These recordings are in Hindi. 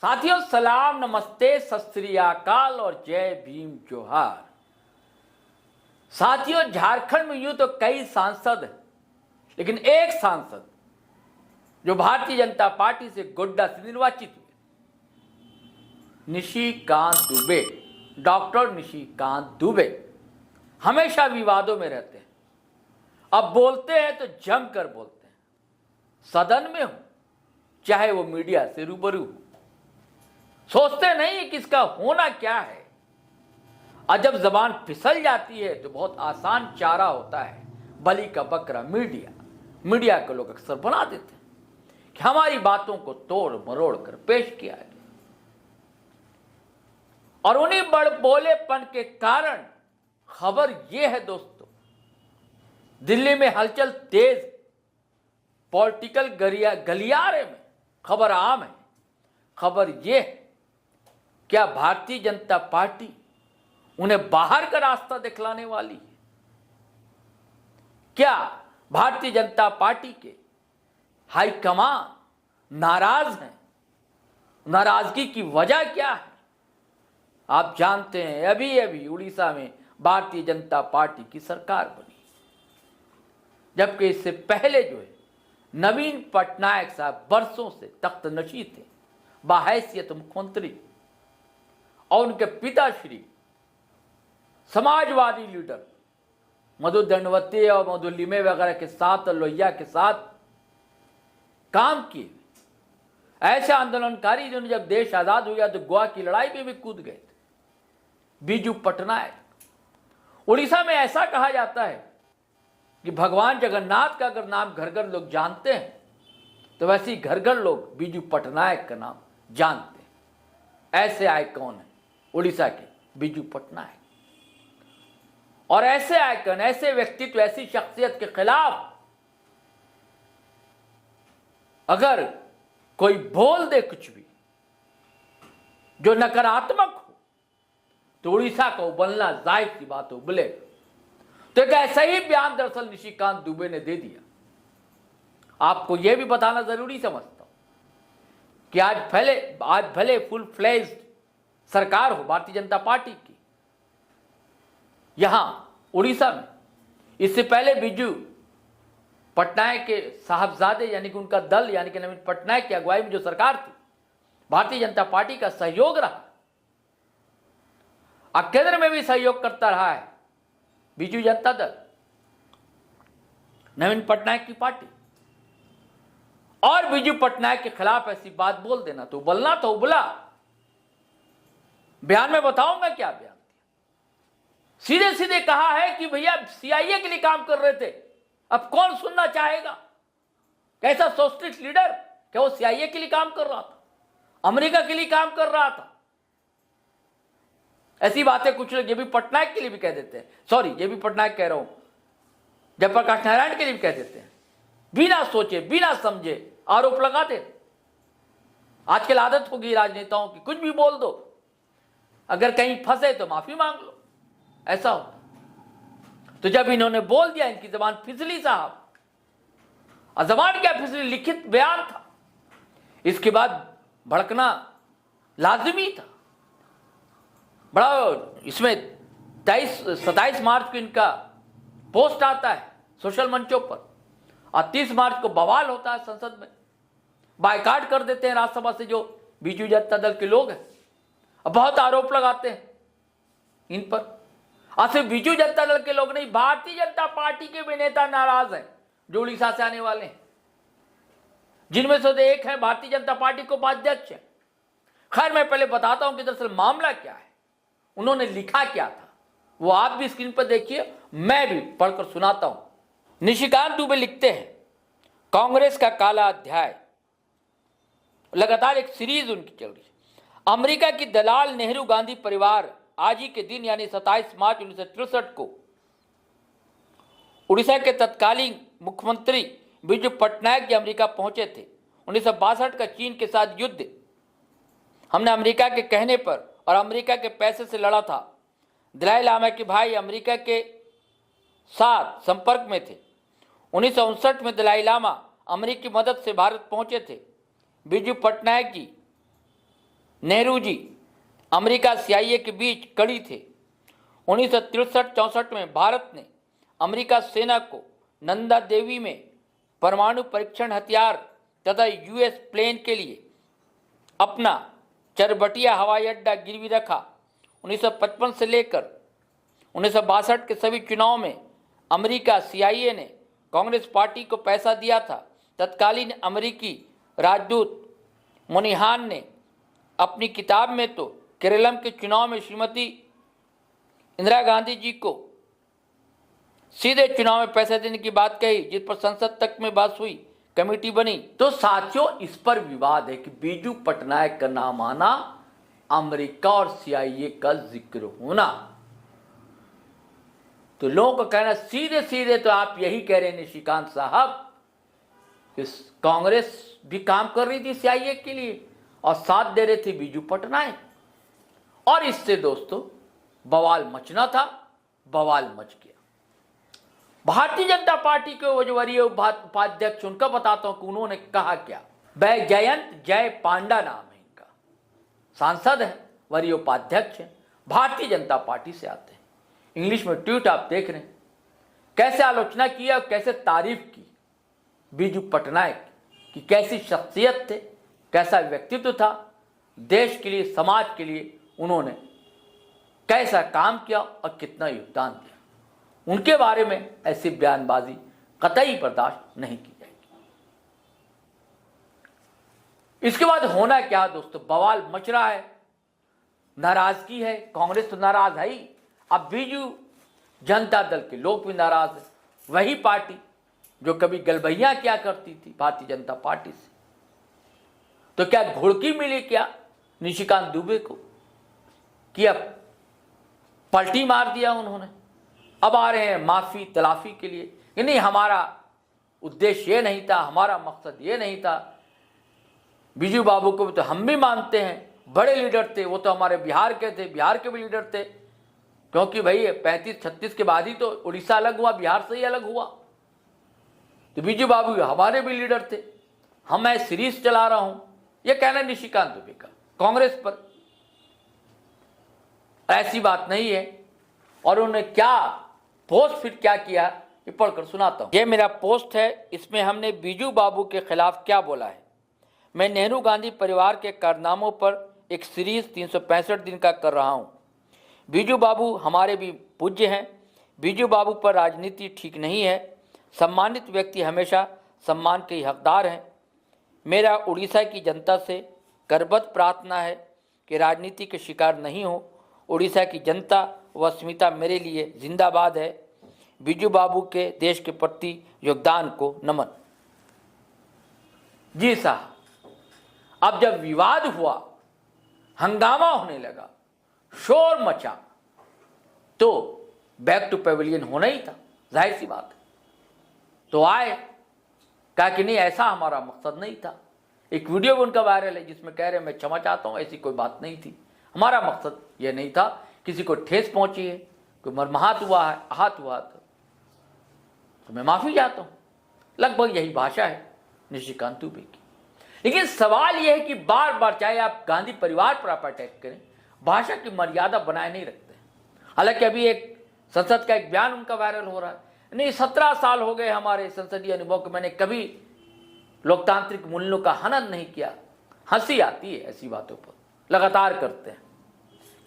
साथियों सलाम, नमस्ते, सत श्री अकाल और जय भीम जोहार। साथियों झारखंड में यूं तो कई सांसद हैं, लेकिन एक सांसद जो भारतीय जनता पार्टी से गोड्डा से निर्वाचित हुए, निशिकांत दुबे, डॉक्टर निशिकांत दुबे हमेशा विवादों में रहते हैं। अब बोलते हैं तो जमकर बोलते हैं, सदन में हो चाहे वो मीडिया से रूबरू हो। सोचते नहीं कि इसका होना क्या है, और जब जबान फिसल जाती है तो बहुत आसान चारा होता है बलि का बकरा मीडिया को लोग अक्सर बना देते हैं कि हमारी बातों को तोड़ मरोड़ कर पेश किया है। और उन्हीं बड़बोलेपन के कारण खबर यह है दोस्तों, दिल्ली में हलचल तेज, पॉलिटिकल गलियारे में खबर आम है। खबर यह है, क्या भारतीय जनता पार्टी उन्हें बाहर का रास्ता दिखलाने वाली है? क्या भारतीय जनता पार्टी के हाईकमान नाराज हैं? नाराजगी की वजह क्या है? आप जानते हैं अभी अभी उड़ीसा में भारतीय जनता पार्टी की सरकार बनी, जबकि इससे पहले जो है नवीन पटनायक साहब बरसों से तख्त नशी थे, बाहैसियत मुख्यमंत्री, और उनके पिताश्री समाजवादी लीडर मधु दंडवती और मधु लिमे वगैरह के साथ, लोहिया के साथ काम किए। ऐसे आंदोलनकारी जिन्होंने जब देश आजाद हुआ तो गोवा की लड़ाई में भी कूद गए थे, बीजू पटनायक। उड़ीसा में ऐसा कहा जाता है कि भगवान जगन्नाथ का अगर नाम घर घर लोग जानते हैं तो वैसे ही घर घर लोग बीजू पटनायक का नाम जानते हैं। ऐसे आइकॉन है उड़ीसा के बीजू पटनायक। और ऐसे आइकन, ऐसे व्यक्तित्व, ऐसी शख्सियत के खिलाफ अगर कोई बोल दे कुछ भी जो नकारात्मक हो तो उड़ीसा को उबलना जाहिर सी बात हो, उबले। तो एक ऐसा ही बयान दरअसल निशिकांत दुबे ने दे दिया। आपको यह भी बताना जरूरी समझता हूं कि आज भले फुल फ्लेज्ड सरकार हो भारतीय जनता पार्टी की यहां उड़ीसा में, इससे पहले बीजू पटनायक के साहबजादे यानी कि उनका दल यानी कि नवीन पटनायक की अगुवाई में जो सरकार थी, भारतीय जनता पार्टी का सहयोग रहा। अब केंद्र में भी सहयोग करता रहा है बीजू जनता दल, नवीन पटनायक की पार्टी। और बीजू पटनायक के खिलाफ ऐसी बात बोल देना तो उबलना तो उबला। बयान में बताऊंगा क्या बयान दिया। सीधे सीधे कहा है कि भैया सीआईए के लिए काम कर रहे थे, अब कौन सुनना चाहेगा? कैसा सोशलिस्ट लीडर, क्या वो सीआईए के लिए काम कर रहा था, अमेरिका के लिए काम कर रहा था? ऐसी बातें कुछ लोग ये भी पटनायक के लिए भी कह देते हैं, सॉरी ये भी पटनायक कह रहा हूं, जयप्रकाश नारायण के लिए भी कह देते हैं। बिना सोचे बिना समझे आरोप लगाते। आजकल आदत होगी राजनेताओं की, कुछ भी बोल दो, अगर कहीं फंसे तो माफी मांग लो, ऐसा होता। तो जब इन्होंने बोल दिया, इनकी जबान फिसली साहब। और जबान क्या फिसली, लिखित बयान था, इसके बाद भड़कना लाजिमी था। बड़ा इसमें 27 मार्च को इनका पोस्ट आता है सोशल मंचों पर, और 30 मार्च को बवाल होता है संसद में, बायकाट कर देते हैं राज्यसभा से जो बीजू जनता दल के लोग हैं। अब बहुत आरोप लगाते हैं इन पर। और सिर्फ बीजू जनता दल के लोग नहीं, भारतीय जनता पार्टी के भी नेता नाराज हैं जो उड़ीसा से आने वाले हैं, जिनमें से एक है भारतीय जनता पार्टी को उपाध्यक्ष है। खैर मैं पहले बताता हूं कि दरअसल मामला क्या है, उन्होंने लिखा क्या था, वो आप भी स्क्रीन पर देखिए, मैं भी पढ़कर सुनाता हूं। निशिकांत दुबे लिखते हैं, कांग्रेस का काला अध्याय। लगातार एक सीरीज उनकी चल रही है। अमेरिका की दलाल नेहरू गांधी परिवार आज ही के दिन यानी 27 मार्च 1963 को उड़ीसा के तत्कालीन मुख्यमंत्री बीजू पटनायक जी अमेरिका पहुंचे थे। 1962 का चीन के साथ युद्ध हमने अमेरिका के कहने पर और अमेरिका के पैसे से लड़ा था। दलाई लामा के भाई अमेरिका के साथ संपर्क में थे। 1959 में दलाई लामा अमेरिकी मदद से भारत पहुंचे थे। बीजू पटनायक जी नेहरू जी अमेरिका CIA के बीच कड़ी थे। 1963-64 में भारत ने अमेरिका सेना को नंदा देवी में परमाणु परीक्षण हथियार तथा US प्लेन के लिए अपना चरबटिया हवाई अड्डा गिरवी रखा। 1955 से लेकर 1962 के सभी चुनाव में अमेरिका CIA ने कांग्रेस पार्टी को पैसा दिया था। तत्कालीन अमेरिकी राजदूत मोनिहान ने अपनी किताब में तो केरलम के चुनाव में श्रीमती इंदिरा गांधी जी को सीधे चुनाव में पैसे देने की बात कही, जिस पर संसद तक में बहस हुई, कमेटी बनी। तो साथियों, इस पर विवाद है कि बीजू पटनायक का नाम आना, अमेरिका और CIA का जिक्र होना। तो लोगों का कहना सीधे सीधे तो आप यही कह रहे हैं निशिकांत साहब, इस कांग्रेस भी काम कर रही थी CIA के लिए और साथ दे रहे थे बीजू पटनायक, और इससे दोस्तों बवाल मचना था, बवाल मच गया। भारतीय जनता पार्टी के वो जो वरीय उपाध्यक्ष, उनका बताता हूं कि उन्होंने कहा क्या। जयंत जय पांडा नाम है इनका, सांसद है, वरीय उपाध्यक्ष है, भारतीय जनता पार्टी से आते हैं। इंग्लिश में ट्वीट आप देख रहे हैं, कैसे आलोचना किया और कैसे तारीफ की बीजू पटनायक की, कैसी शख्सियत थे, कैसा व्यक्तित्व था, देश के लिए, समाज के लिए उन्होंने कैसा काम किया और कितना योगदान दिया। उनके बारे में ऐसी बयानबाजी कतई बर्दाश्त नहीं की जाएगी। इसके बाद होना क्या दोस्तों, बवाल मच रहा है, नाराजगी है, कांग्रेस तो नाराज है ही, अब बीजू जनता दल के लोग भी नाराज हैं। वही पार्टी जो कभी गलबैया क्या करती थी भारतीय जनता पार्टी से, तो क्या घुड़की मिली क्या निशिकांत दुबे को कि अब पलटी मार दिया उन्होंने, अब आ रहे हैं माफी तलाफी के लिए कि नहीं, हमारा उद्देश्य ये नहीं था, हमारा मकसद ये नहीं था। बीजू बाबू को भी तो हम भी मानते हैं, बड़े लीडर थे, वो तो हमारे बिहार के थे, बिहार के भी लीडर थे, क्योंकि भाई 35-36 के बाद ही तो उड़ीसा अलग हुआ, बिहार से ही अलग हुआ। तो बीजू बाबू हमारे भी लीडर थे, मैं सीरीज चला रहा हूं, यह कहना निशिकांत दुबे का कांग्रेस पर। ऐसी बात नहीं है। और उन्होंने क्या पोस्ट फिर क्या किया, ये पढ़कर सुनाता हूं। ये मेरा पोस्ट है, इसमें हमने बीजू बाबू के खिलाफ क्या बोला है। मैं नेहरू गांधी परिवार के कारनामों पर एक सीरीज 365 दिन का कर रहा हूं। बीजू बाबू हमारे भी पूज्य हैं। बीजू बाबू पर राजनीति ठीक नहीं है। सम्मानित व्यक्ति हमेशा सम्मान के हकदार हैं। मेरा उड़ीसा की जनता से करबद्ध प्रार्थना है कि राजनीति के शिकार नहीं हो। उड़ीसा की जनता व अस्मिता मेरे लिए जिंदाबाद है। बीजू बाबू के देश के प्रति योगदान को नमन। जी साहब, अब जब विवाद हुआ, हंगामा होने लगा, शोर मचा, तो बैक टू पेविलियन होना ही था, जाहिर सी बात है। तो आए, कहा कि नहीं, ऐसा हमारा मकसद नहीं था। एक वीडियो भी उनका वायरल है जिसमें कह रहे हैं मैं क्षमा चाहता हूं, ऐसी कोई बात नहीं थी, हमारा मकसद यह नहीं था, किसी को ठेस पहुंची है, कोई मरमहात हुआ है, आहत हुआ तो मैं माफी चाहता हूं। लगभग यही भाषा है निशिकांत दुबे की। लेकिन सवाल यह है कि बार बार चाहे आप गांधी परिवार पर आप अटैक करें, भाषा की मर्यादा बनाए नहीं रखते। हालांकि अभी एक संसद का एक बयान उनका वायरल हो रहा है, नहीं 17 साल हो गए हमारे संसदीय अनुभव को, मैंने कभी लोकतांत्रिक मूल्यों का हनन नहीं किया। हंसी आती है ऐसी बातों पर, लगातार करते हैं,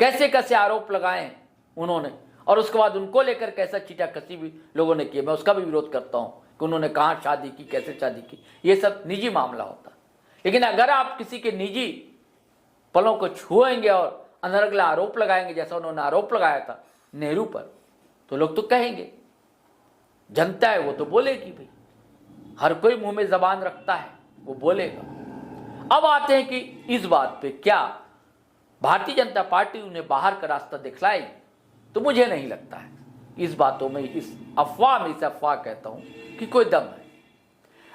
कैसे कैसे आरोप लगाए उन्होंने, और उसके बाद उनको लेकर कैसा चीटाकसी भी लोगों ने किया। मैं उसका भी विरोध करता हूं कि उन्होंने कहाँ शादी की, कैसे शादी की, ये सब निजी मामला होता है। लेकिन अगर आप किसी के निजी पलों को छुएंगे और अनर्गला आरोप लगाएंगे, जैसा उन्होंने आरोप लगाया था नेहरू पर, तो लोग तो कहेंगे, जनता है वो तो बोलेगी भाई, हर कोई मुंह में जबान रखता है, वो बोलेगा। अब आते हैं कि इस बात पे क्या भारतीय जनता पार्टी उन्हें बाहर का रास्ता दिखलाएगी, तो मुझे नहीं लगता है इस बातों में, इस अफवाह में, इस अफवाह कहता हूं कि कोई दम है।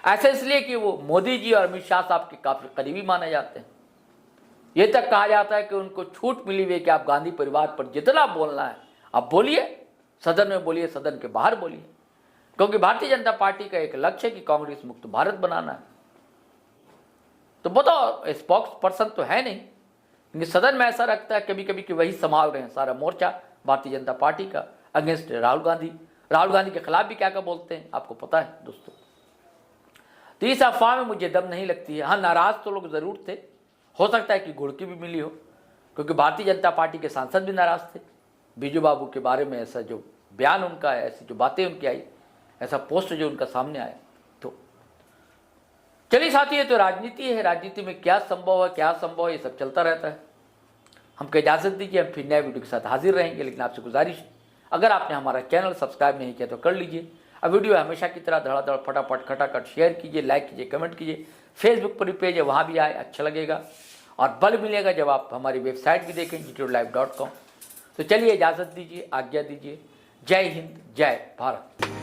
ऐसा इसलिए कि वो मोदी जी और अमित शाह साहब के काफी करीबी माने जाते हैं। यह तक कहा जाता है कि उनको छूट मिली हुई है कि आप गांधी परिवार पर जितना बोलना है आप बोलिए, सदन में बोलिए, सदन के बाहर बोलिए, क्योंकि भारतीय जनता पार्टी का एक लक्ष्य है कि कांग्रेस मुक्त भारत बनाना है। तो बताओ, स्पोक्स पर्सन तो है नहीं, क्योंकि सदन में ऐसा लगता है कभी कभी कि वही संभाल रहे हैं सारा मोर्चा भारतीय जनता पार्टी का अगेंस्ट राहुल गांधी के खिलाफ भी क्या क्या बोलते हैं आपको पता है दोस्तों। तो इस अफवाह में मुझे दम नहीं लगती है। हाँ, नाराज तो लोग जरूर थे, हो सकता है कि गुड़की भी मिली हो, क्योंकि भारतीय जनता पार्टी के सांसद भी नाराज थे बीजू बाबू के बारे में। ऐसा जो बयान उनका है, ऐसी जो बातें उनकी आई, ऐसा पोस्ट जो उनका सामने आया। तो चलिए साथी, ये तो राजनीति है, राजनीति में क्या संभव है क्या असंभव है ये सब चलता रहता है। हमको इजाजत दीजिए, हम फिर नए वीडियो के साथ हाजिर रहेंगे। लेकिन आपसे गुजारिश, अगर आपने हमारा चैनल सब्सक्राइब नहीं किया तो कर लीजिए। अब वीडियो हमेशा की तरह धड़ाधड़ फटाफट खटाखट शेयर कीजिए, लाइक कीजिए, कमेंट कीजिए। फेसबुक पर भी पेज है, वहाँ भी आए, अच्छा लगेगा और बल मिलेगा जब आप हमारी वेबसाइट भी देखें gtlive.com। तो चलिए इजाज़त दीजिए, आज्ञा दीजिए। जय हिंद, जय भारत।